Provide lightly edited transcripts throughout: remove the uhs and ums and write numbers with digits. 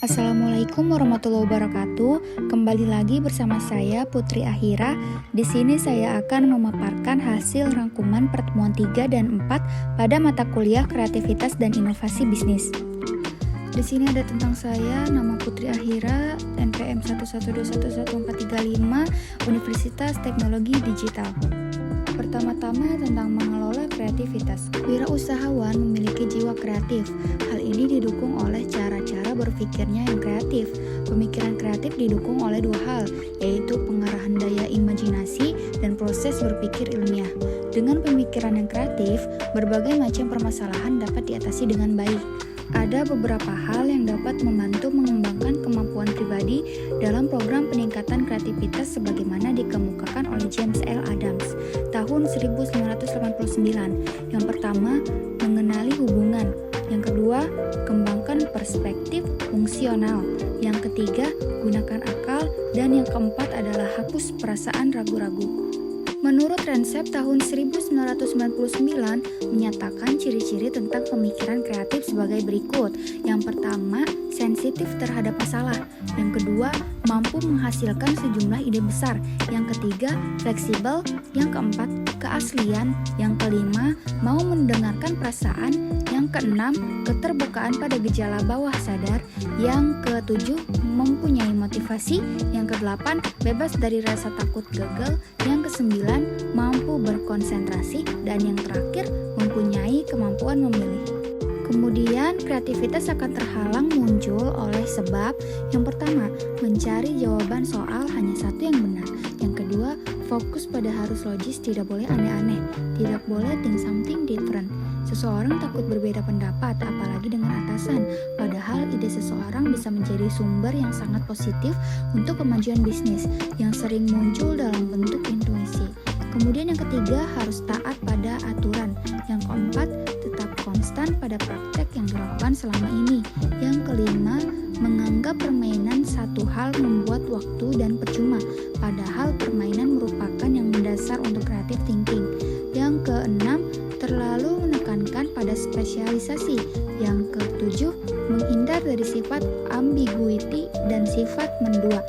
Assalamualaikum warahmatullahi wabarakatuh. Kembali lagi bersama saya Putri Ahira. Di sini saya akan memaparkan hasil rangkuman pertemuan 3 dan 4 pada mata kuliah Kreativitas dan Inovasi Bisnis. Di sini ada tentang saya, nama Putri Ahira, NPM 112111435, Universitas Teknologi Digital. Pertama-tama tentang mengelola kreativitas. Wirausahawan memiliki jiwa kreatif. Hal ini didukung oleh cara-cara berpikirnya yang kreatif. Pemikiran kreatif didukung oleh dua hal, yaitu pengarahan daya imajinasi dan proses berpikir ilmiah. Dengan pemikiran yang kreatif, berbagai macam permasalahan dapat diatasi dengan baik. Ada beberapa hal yang dapat membantu mengembangkan kemampuan pribadi dalam program peningkatan kreativitas sebagaimana dikemukakan oleh James L. Adams tahun 1989. Yang pertama, mengenali hubungan. Yang kedua, kembangkan perspektif fungsional. Yang ketiga, gunakan akal. Dan yang keempat adalah hapus perasaan ragu-ragu. Menurut Renshaw tahun 1999 menyatakan ciri-ciri tentang pemikiran kreatif sebagai berikut. Yang pertama, sensitif terhadap masalah. Yang kedua, mampu menghasilkan sejumlah ide besar. Yang ketiga, fleksibel. Yang keempat, keaslian. Yang kelima, mau mendengarkan perasaan. Yang keenam, keterbukaan pada gejala bawah sadar. Yang ketujuh, mempunyai motivasi. Yang kedelapan, bebas dari rasa takut gagal. Yang kesembilan, mampu berkonsentrasi. Dan yang terakhir, mempunyai kemampuan memilih. Kemudian, kreativitas akan terhalang muncul oleh sebab yang pertama, mencari jawaban soal hanya satu yang benar. Yang kedua, fokus pada harus logis, tidak boleh aneh-aneh, tidak boleh think something different. Seseorang takut berbeda pendapat, apalagi dengan atasan, padahal ide seseorang bisa menjadi sumber yang sangat positif untuk kemajuan bisnis yang sering muncul dalam bentuk intuisi. Kemudian yang ketiga, harus taat pada aturan. Yang keempat, tetap konstan pada praktek yang dilakukan selama ini. Yang kelima, menganggap permainan satu hal membuat waktu dan percuma, padahal permainan merupakan yang mendasar untuk creative thinking. Yang keenam, terlalu menekankan pada spesialisasi. Yang ketujuh, menghindar dari sifat ambiguity dan sifat mendua.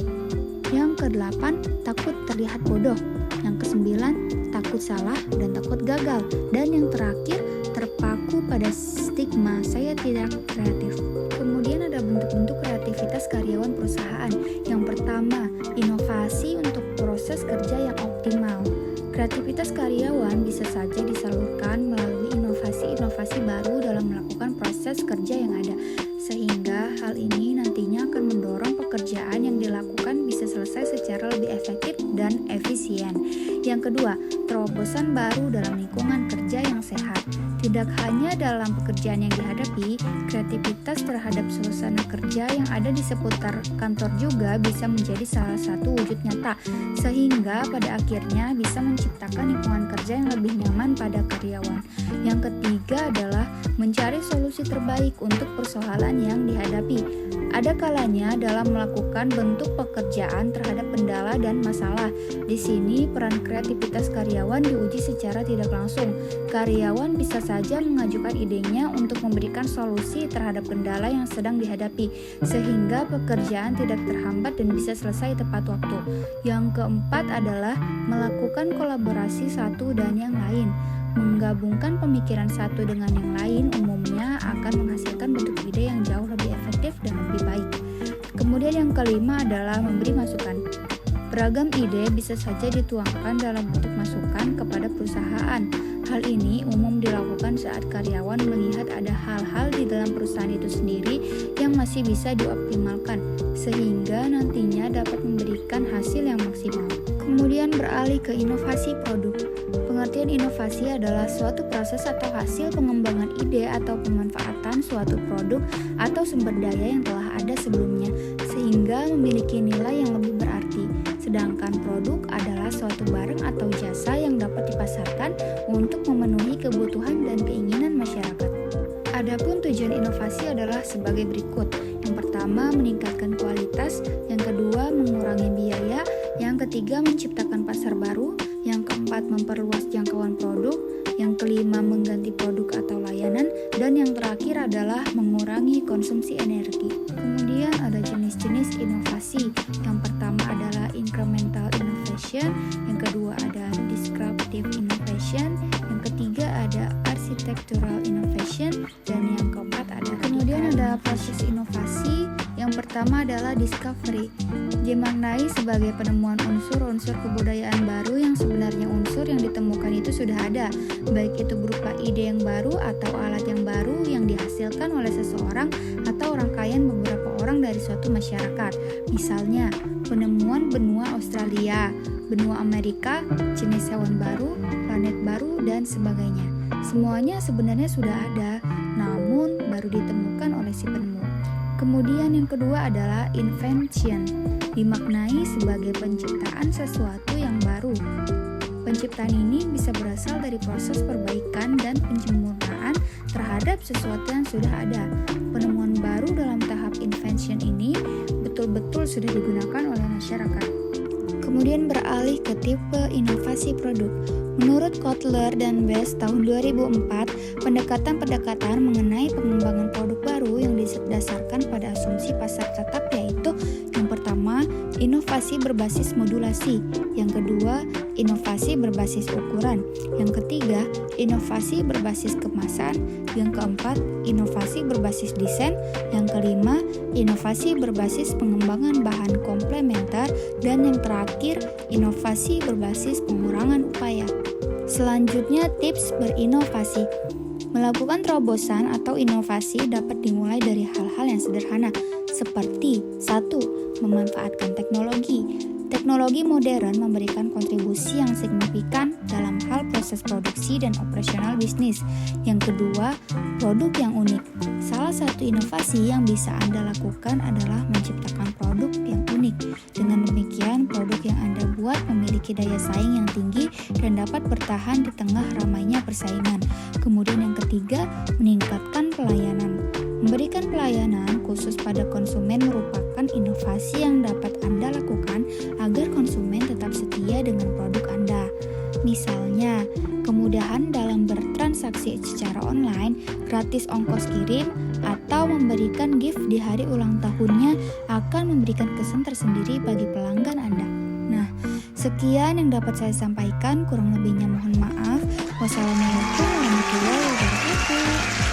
Yang kedelapan, takut terlihat bodoh. Yang kesembilan, takut salah dan takut gagal. Dan yang terakhir, terpaku pada stigma saya tidak kreatif. Kemudian ada bentuk-bentuk kreativitas karyawan perusahaan. Yang pertama, inovasi untuk proses kerja yang optimal. Kreativitas karyawan bisa saja disalurkan melalui inovasi-inovasi baru dalam melakukan proses kerja yang ada, sehingga hal ini nantinya akan mendorong pekerjaan yang dilakukan bisa selesai secara lebih efektif dan efisien. Yang kedua, terobosan baru dalam lingkungan kerja yang sehat. Tidak hanya dalam pekerjaan yang dihadapi, kreativitas terhadap suasana kerja yang ada di seputar kantor juga bisa menjadi salah satu wujud nyata, sehingga pada akhirnya bisa menciptakan lingkungan kerja yang lebih nyaman pada karyawan. Yang ketiga adalah mencari solusi terbaik untuk persoalan yang dihadapi. Ada kalanya dalam melakukan bentuk pekerjaan terhadap kendala dan masalah. Di sini peran kreativitas karyawan diuji secara tidak langsung. Karyawan bisa saja mengajukan idenya untuk memberikan solusi terhadap kendala yang sedang dihadapi, sehingga pekerjaan tidak terhambat dan bisa selesai tepat waktu. Yang keempat adalah melakukan kolaborasi satu dan yang lain. Menggabungkan pemikiran satu dengan yang lain umumnya akan menghasilkan bentuk ide yang jauh lebih efektif dan lebih baik. Kemudian yang kelima adalah memberi masukan. Beragam ide bisa saja dituangkan dalam bentuk masukan kepada perusahaan. Hal ini umum dilakukan saat karyawan melihat ada hal-hal di dalam perusahaan itu sendiri yang masih bisa dioptimalkan, sehingga nantinya dapat memberikan hasil yang maksimal. Kemudian beralih ke inovasi produk. Pengertian inovasi adalah suatu proses atau hasil pengembangan ide atau pemanfaatan suatu produk atau sumber daya yang telah ada sebelumnya, sehingga memiliki nilai yang lebih berarti. Sedangkan produk adalah suatu barang atau jasa yang dapat dipasarkan untuk memenuhi kebutuhan dan keinginan masyarakat. Adapun tujuan inovasi adalah sebagai berikut. Yang pertama, meningkatkan kualitas. Yang kedua, mengurangi biaya. Yang ketiga, menciptakan pasar baru. Yang keempat, memperluas jangkauan produk. Yang kelima, mengganti produk atau layanan. Dan yang terakhir adalah mengurangi konsumsi energi. Kemudian ada Yang pertama adalah discovery, dimaknai sebagai penemuan unsur-unsur kebudayaan baru yang sebenarnya unsur yang ditemukan itu sudah ada, baik itu berupa ide yang baru atau alat yang baru yang dihasilkan oleh seseorang atau rangkaian beberapa orang dari suatu masyarakat. Misalnya, penemuan benua Australia, benua Amerika, jenis hewan baru, planet baru, dan sebagainya. Semuanya sebenarnya sudah ada, namun baru ditemukan oleh si penemu. Kemudian yang kedua adalah invention, dimaknai sebagai penciptaan sesuatu yang baru. Penciptaan ini bisa berasal dari proses perbaikan dan penyempurnaan terhadap sesuatu yang sudah ada. Penemuan baru dalam tahap invention ini betul-betul sudah digunakan oleh masyarakat. Kemudian beralih ke tipe inovasi produk. Menurut Kotler dan Best tahun 2004, pendekatan-pendekatan mengenai pengembangan produk baru yang didasarkan pada asumsi pasar tetap yaitu yang pertama, inovasi berbasis modulasi, yang kedua, inovasi berbasis ukuran, yang ketiga, inovasi berbasis kemasan, yang keempat, inovasi berbasis desain, yang kelima, inovasi berbasis pengembangan bahan komplementer, dan yang terakhir, inovasi berbasis pengurangan upaya. Selanjutnya, tips berinovasi. Melakukan terobosan atau inovasi dapat dimulai dari hal-hal yang sederhana, seperti 1. Memanfaatkan teknologi. Teknologi modern memberikan kontribusi yang signifikan dalam hal proses produksi dan operasional bisnis. Yang kedua, produk yang unik. Salah satu inovasi yang bisa Anda lakukan adalah menciptakan produk yang unik. Dengan demikian, produk yang Anda buat memiliki daya saing yang tinggi dan dapat bertahan di tengah ramainya persaingan. Kemudian yang ketiga, meningkatkan pelayanan. Memberikan pelayanan khusus pada konsumen merupakan inovasi yang dapat Anda lakukan agar konsumen tetap setia dengan produk Anda. Misalnya, kemudahan dalam bertransaksi secara online, gratis ongkos kirim, atau memberikan gift di hari ulang tahunnya akan memberikan kesan tersendiri bagi pelanggan Anda. Nah, sekian yang dapat saya sampaikan, kurang lebihnya mohon maaf. Wassalamualaikum warahmatullahi wabarakatuh.